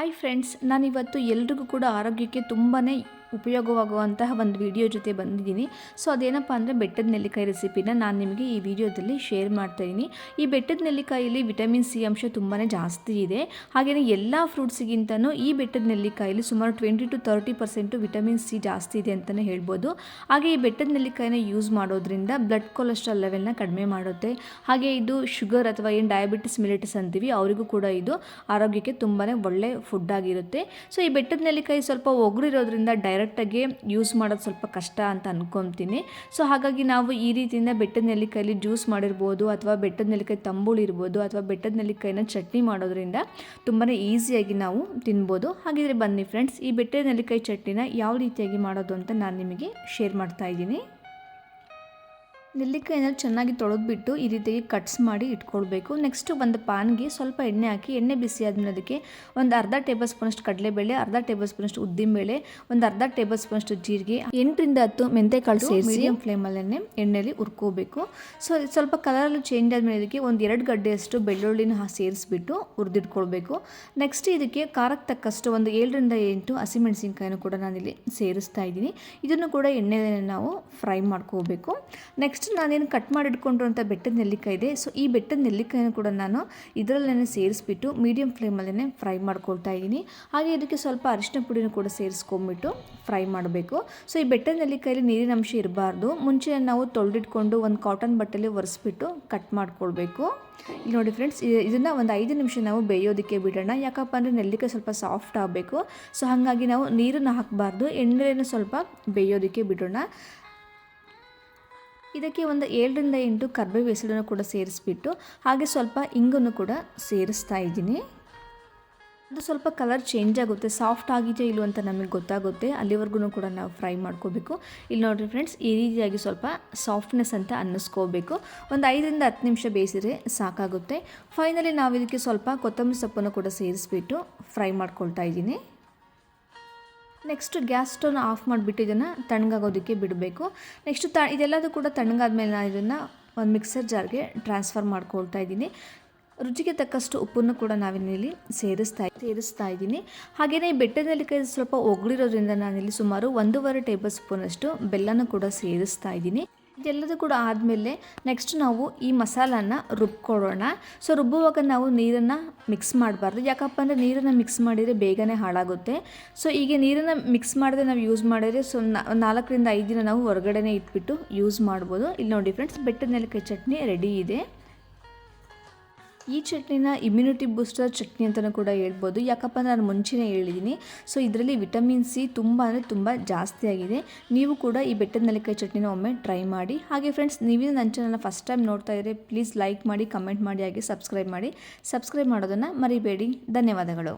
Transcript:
Hi friends, ನಾನಿವತ್ತು ಎಲ್ರಿಗೂ ಕೂಡ ಆರೋಗ್ಯಕ್ಕೆ ತುಂಬಾ ಉಪಯೋಗವಾಗುವಂತಹ ಒಂದು ವಿಡಿಯೋ ಜೊತೆ ಬಂದಿದ್ದೀನಿ. ಸೊ ಅದೇನಪ್ಪ ಅಂದರೆ ಬೆಟ್ಟದ ನೆಲ್ಲಿಕಾಯಿ ರೆಸಿಪಿನ ನಾನು ನಿಮಗೆ ಈ ವಿಡಿಯೋದಲ್ಲಿ ಶೇರ್ ಮಾಡ್ತಾಯಿದ್ದೀನಿ. ಈ ಬೆಟ್ಟದ ನೆಲ್ಲಿಕಾಯಲ್ಲಿ ವಿಟಮಿನ್ ಸಿ ಅಂಶ ತುಂಬಾ ಜಾಸ್ತಿ ಇದೆ. ಹಾಗೆಯೇ ಎಲ್ಲ ಫ್ರೂಟ್ಸಿಗಿಂತನೂ ಈ ಬೆಟ್ಟದ ನೆಲ್ಲಿಕಾಯಲ್ಲಿ ಸುಮಾರು 20-30% ವಿಟಮಿನ್ ಸಿ ಜಾಸ್ತಿ ಇದೆ ಅಂತಲೇ ಹೇಳ್ಬೋದು. ಹಾಗೆ ಈ ಬೆಟ್ಟದ ನೆಲ್ಲಿಕಾಯಿನ ಯೂಸ್ ಮಾಡೋದ್ರಿಂದ ಬ್ಲಡ್ ಕೊಲೆಸ್ಟ್ರಾಲ್ ಲೆವೆಲ್ನ ಕಡಿಮೆ ಮಾಡುತ್ತೆ. ಹಾಗೆ ಇದು ಶುಗರ್ ಅಥವಾ ಏನು ಡಯಾಬಿಟಿಸ್ ಮಿಲಿಟಸ್ ಅಂತೀವಿ ಅವರಿಗೂ ಕೂಡ ಇದು ಆರೋಗ್ಯಕ್ಕೆ ತುಂಬಾ ಒಳ್ಳೆ ಫುಡ್ ಆಗಿರುತ್ತೆ. ಸೊ ಈ ಬೆಟ್ಟದ ನೆಲ್ಲಿಕಾಯಿ ಸ್ವಲ್ಪ ಒಗ್ರಿರೋದ್ರಿಂದ ಡೈರೆಕ್ಟಾಗಿ ಯೂಸ್ ಮಾಡೋದು ಸ್ವಲ್ಪ ಕಷ್ಟ ಅಂತ ಅನ್ಕೊತೀನಿ. ಸೊ ಹಾಗಾಗಿ ನಾವು ಈ ರೀತಿಯಿಂದ ಬೆಟ್ಟದ ನೆಲ್ಲಿಕಾಯಲ್ಲಿ ಜ್ಯೂಸ್ ಮಾಡಿರ್ಬೋದು, ಅಥವಾ ಬೆಟ್ಟದ ನೆಲ್ಲಿಕಾಯಿ ತಂಬುಳಿ ಇರ್ಬೋದು, ಅಥವಾ ಬೆಟ್ಟದ ನೆಲ್ಲಿಕಾಯಿನ ಚಟ್ನಿ ಮಾಡೋದ್ರಿಂದ ತುಂಬಾ ಈಸಿಯಾಗಿ ನಾವು ತಿನ್ಬೋದು. ಹಾಗಿದ್ರೆ ಬನ್ನಿ ಫ್ರೆಂಡ್ಸ್, ಈ ಬೆಟ್ಟದ ನೆಲ್ಲಿಕಾಯಿ ಚಟ್ನಿನ ಯಾವ ರೀತಿಯಾಗಿ ಮಾಡೋದು ಅಂತ ನಾನು ನಿಮಗೆ ಶೇರ್ ಮಾಡ್ತಾ ಇದ್ದೀನಿ. ನೆಲ್ಲಿಕಾಯಿನ ಚೆನ್ನಾಗಿ ತೊಳೆದ್ಬಿಟ್ಟು ಈ ರೀತಿಯಾಗಿ ಕಟ್ಸ್ ಮಾಡಿ ಇಟ್ಕೊಳ್ಬೇಕು. ನೆಕ್ಸ್ಟು ಒಂದು ಪಾನ್ಗೆ ಸ್ವಲ್ಪ ಎಣ್ಣೆ ಹಾಕಿ, ಎಣ್ಣೆ ಬಿಸಿ ಆದಮೇಲೆ ಅದಕ್ಕೆ ಒಂದು ಅರ್ಧ ಟೇಬಲ್ ಸ್ಪೂನಷ್ಟು ಕಡಲೆಬೇಳೆ, ಅರ್ಧ ಟೇಬಲ್ ಸ್ಪೂನಷ್ಟು ಉದ್ದಿನಬೇಳೆ, ಒಂದು ಅರ್ಧ ಟೇಬಲ್ ಸ್ಪೂನಷ್ಟು ಜೀರಿಗೆ, 8-10 ಮೆಂತೆಕಾಳು ಸೇರಿಸಿ ಮೀಡಿಯಂ ಫ್ಲೇಮಲ್ಲೇ ಎಣ್ಣೆಯಲ್ಲಿ ಹುರ್ಕೋಬೇಕು. ಸೊ ಸ್ವಲ್ಪ ಕಲರಲ್ಲಿ ಚೇಂಜ್ ಆದಮೇಲೆ ಇದಕ್ಕೆ ಒಂದು 2 ಗಡ್ಡೆಯಷ್ಟು ಬೆಳ್ಳುಳ್ಳಿನ ಸೇರಿಸ್ಬಿಟ್ಟು ಹುರಿದಿಟ್ಕೊಳ್ಬೇಕು. ನೆಕ್ಸ್ಟ್ ಇದಕ್ಕೆ ಖಾರಕ್ಕೆ ತಕ್ಕಷ್ಟು ಒಂದು 7-8 ಹಸಿಮೆಣಸಿನ್ಕಾಯಿನೂ ಕೂಡ ನಾನಿಲ್ಲಿ ಸೇರಿಸ್ತಾ ಇದ್ದೀನಿ. ಇದನ್ನು ಕೂಡ ಎಣ್ಣೆಯಲ್ಲಿ ನಾವು ಫ್ರೈ ಮಾಡ್ಕೋಬೇಕು. ನೆಕ್ಸ್ಟ್ ನಾನೇನು ಕಟ್ ಮಾಡಿ ಇಟ್ಕೊಂಡಿರುವಂಥ ಬೆಟ್ಟದ ನೆಲ್ಲಿಕಾಯಿ ಇದೆ. ಸೊ ಈ ಬೆಟ್ಟದ ನೆಲ್ಲಿಕಾಯಿನ ಕೂಡ ನಾನು ಇದರಲ್ಲೇ ಸೇರಿಸ್ಬಿಟ್ಟು ಮೀಡಿಯಂ ಫ್ಲೇಮಲ್ಲೇ ಫ್ರೈ ಮಾಡ್ಕೊಳ್ತಾ ಇದ್ದೀನಿ. ಹಾಗೆ ಇದಕ್ಕೆ ಸ್ವಲ್ಪ ಅರಿಶಿನ ಪುಡಿನೂ ಕೂಡ ಸೇರಿಸ್ಕೊಂಡ್ಬಿಟ್ಟು ಫ್ರೈ ಮಾಡಬೇಕು. ಸೊ ಈ ಬೆಟ್ಟದ ನೆಲ್ಲಿಕಾಯಲ್ಲಿ ನೀರಿನ ಅಂಶ ಇರಬಾರ್ದು. ಮುಂಚೆ ನಾವು ತೊಳೆದಿಟ್ಕೊಂಡು ಒಂದು ಕಾಟನ್ ಬಟ್ಟೆಲಿ ಒರೆಸ್ಬಿಟ್ಟು ಕಟ್ ಮಾಡ್ಕೊಳ್ಬೇಕು. ಇಲ್ಲಿ ನೋಡಿ ಫ್ರೆಂಡ್ಸ್, ಇದನ್ನು ಒಂದು 5 ನಿಮಿಷ ನಾವು ಬೇಯೋದಕ್ಕೆ ಬಿಡೋಣ. ಯಾಕಪ್ಪ ಅಂದರೆ ನೆಲ್ಲಿಕಾಯಿ ಸ್ವಲ್ಪ ಸಾಫ್ಟ್ ಆಗಬೇಕು. ಸೊ ಹಾಗಾಗಿ ನಾವು ನೀರನ್ನು ಹಾಕಬಾರ್ದು, ಎಣ್ಣೆಯನ್ನು ಸ್ವಲ್ಪ ಬೇಯೋದಕ್ಕೆ ಬಿಡೋಣ. ಇದಕ್ಕೆ ಒಂದು 7-8 ಕರ್ಬೇವು ಎಸಳನ್ನು ಕೂಡ ಸೇರಿಸ್ಬಿಟ್ಟು ಹಾಗೆ ಸ್ವಲ್ಪ ಇಂಗನ್ನು ಕೂಡ ಸೇರಿಸ್ತಾ ಇದ್ದೀನಿ. ಅದು ಸ್ವಲ್ಪ ಕಲರ್ ಚೇಂಜ್ ಆಗುತ್ತೆ, ಸಾಫ್ಟ್ ಆಗಿದೆ ಇಲ್ಲೋ ಅಂತ ನಮಗೆ ಗೊತ್ತಾಗುತ್ತೆ. ಅಲ್ಲಿವರೆಗೂ ಕೂಡ ನಾವು ಫ್ರೈ ಮಾಡ್ಕೋಬೇಕು. ಇಲ್ಲಿ ನೋಡಿರಿ ಫ್ರೆಂಡ್ಸ್, ಈ ರೀತಿಯಾಗಿ ಸ್ವಲ್ಪ ಸಾಫ್ಟ್ನೆಸ್ ಅಂತ ಅನ್ನಿಸ್ಕೋಬೇಕು. ಒಂದು 5-10 ನಿಮಿಷ ಬೇಯಿಸಿದ್ರೆ ಸಾಕಾಗುತ್ತೆ. ಫೈನಲಿ ನಾವು ಇದಕ್ಕೆ ಸ್ವಲ್ಪ ಕೊತ್ತಂಬರಿ ಸೊಪ್ಪನ್ನು ಕೂಡ ಸೇರಿಸ್ಬಿಟ್ಟು ಫ್ರೈ ಮಾಡ್ಕೊಳ್ತಾ ಇದ್ದೀನಿ. ನೆಕ್ಸ್ಟ್ ಗ್ಯಾಸ್ ಸ್ಟವ್ನ ಆಫ್ ಮಾಡಿಬಿಟ್ಟು ಇದನ್ನು ತಣ್ಣಗಾಗೋದಕ್ಕೆ ಬಿಡಬೇಕು. ನೆಕ್ಸ್ಟ್ ಇದೆಲ್ಲದೂ ಕೂಡ ತಣ್ಣಗಾದ್ಮೇಲೆ ನಾನು ಇದನ್ನು ಒಂದು ಮಿಕ್ಸರ್ ಜಾರ್ಗೆ ಟ್ರಾನ್ಸ್ಫರ್ ಮಾಡ್ಕೊಳ್ತಾ ಇದ್ದೀನಿ. ರುಚಿಗೆ ತಕ್ಕಷ್ಟು ಉಪ್ಪನ್ನು ಕೂಡ ನಾವಿಲ್ಲಿ ಸೇರಿಸ್ತಾ ಇದ್ದೀನಿ. ಹಾಗೆಯೇ ಬೆಟ್ಟದ ನೆಲ್ಲಿಕಾಯಿ ಸ್ವಲ್ಪ ಒಗ್ಳಿರೋದ್ರಿಂದ ನಾನಿಲ್ಲಿ ಸುಮಾರು 1.5 ಟೇಬಲ್ ಸ್ಪೂನಷ್ಟು ಬೆಲ್ಲನೂ ಕೂಡ ಸೇರಿಸ್ತಾ ಇದ್ದೀನಿ. ಇದೆಲ್ಲದೂ ಕೂಡ ಆದಮೇಲೆ ನೆಕ್ಸ್ಟ್ ನಾವು ಈ ಮಸಾಲಾನ ರುಬ್ಕೊಳ್ಳೋಣ. ಸೊ ರುಬ್ಬುವಾಗ ನಾವು ನೀರನ್ನು ಮಿಕ್ಸ್ ಮಾಡಬಾರ್ದು. ಯಾಕಪ್ಪ ಅಂದರೆ ನೀರನ್ನು ಮಿಕ್ಸ್ ಮಾಡಿದರೆ ಬೇಗನೆ ಹಾಳಾಗುತ್ತೆ. ಸೊ ಈಗ ನೀರನ್ನು ಮಿಕ್ಸ್ ಮಾಡದೆ ನಾವು ಯೂಸ್ ಮಾಡಿದರೆ 4-5 ದಿನ ನಾವು ಹೊರಗಡೆನೇ ಇಟ್ಬಿಟ್ಟು ಯೂಸ್ ಮಾಡ್ಬೋದು. ಇಲ್ಲಿ ನೋಡಿ ಫ್ರೆಂಡ್ಸ್, ಬೆಟ್ಟದ ನೆಲ್ಲಿಕಾಯಿ ಚಟ್ನಿ ರೆಡಿ ಇದೆ. ಈ ಚಟ್ನಿನ ಇಮ್ಯುನಿಟಿ ಬೂಸ್ಟರ್ ಚಟ್ನಿ ಅಂತಲೂ ಕೂಡ ಹೇಳ್ಬೋದು. ಯಾಕಪ್ಪ ಅಂದರೆ ನಾನು ಮುಂಚೆನೇ ಹೇಳಿದ್ದೀನಿ. ಸೊ ಇದರಲ್ಲಿ ವಿಟಮಿನ್ ಸಿ ತುಂಬ ಜಾಸ್ತಿ ಆಗಿದೆ. ನೀವು ಕೂಡ ಈ ಬೆಟ್ಟದ ನೆಲ್ಲಿಕಾಯಿ ಚಟ್ನಿನ ಒಮ್ಮೆ ಟ್ರೈ ಮಾಡಿ. ಹಾಗೆ ಫ್ರೆಂಡ್ಸ್, ನೀವು ನನ್ನ ಚಾನಲ್ನ ಫಸ್ಟ್ ಟೈಮ್ ನೋಡ್ತಾ ಇದ್ದರೆ ಪ್ಲೀಸ್ ಲೈಕ್ ಮಾಡಿ, ಕಮೆಂಟ್ ಮಾಡಿ, ಹಾಗೆ ಸಬ್ಸ್ಕ್ರೈಬ್ ಮಾಡೋದನ್ನು ಮರಿಬೇಡಿ. ಧನ್ಯವಾದಗಳು.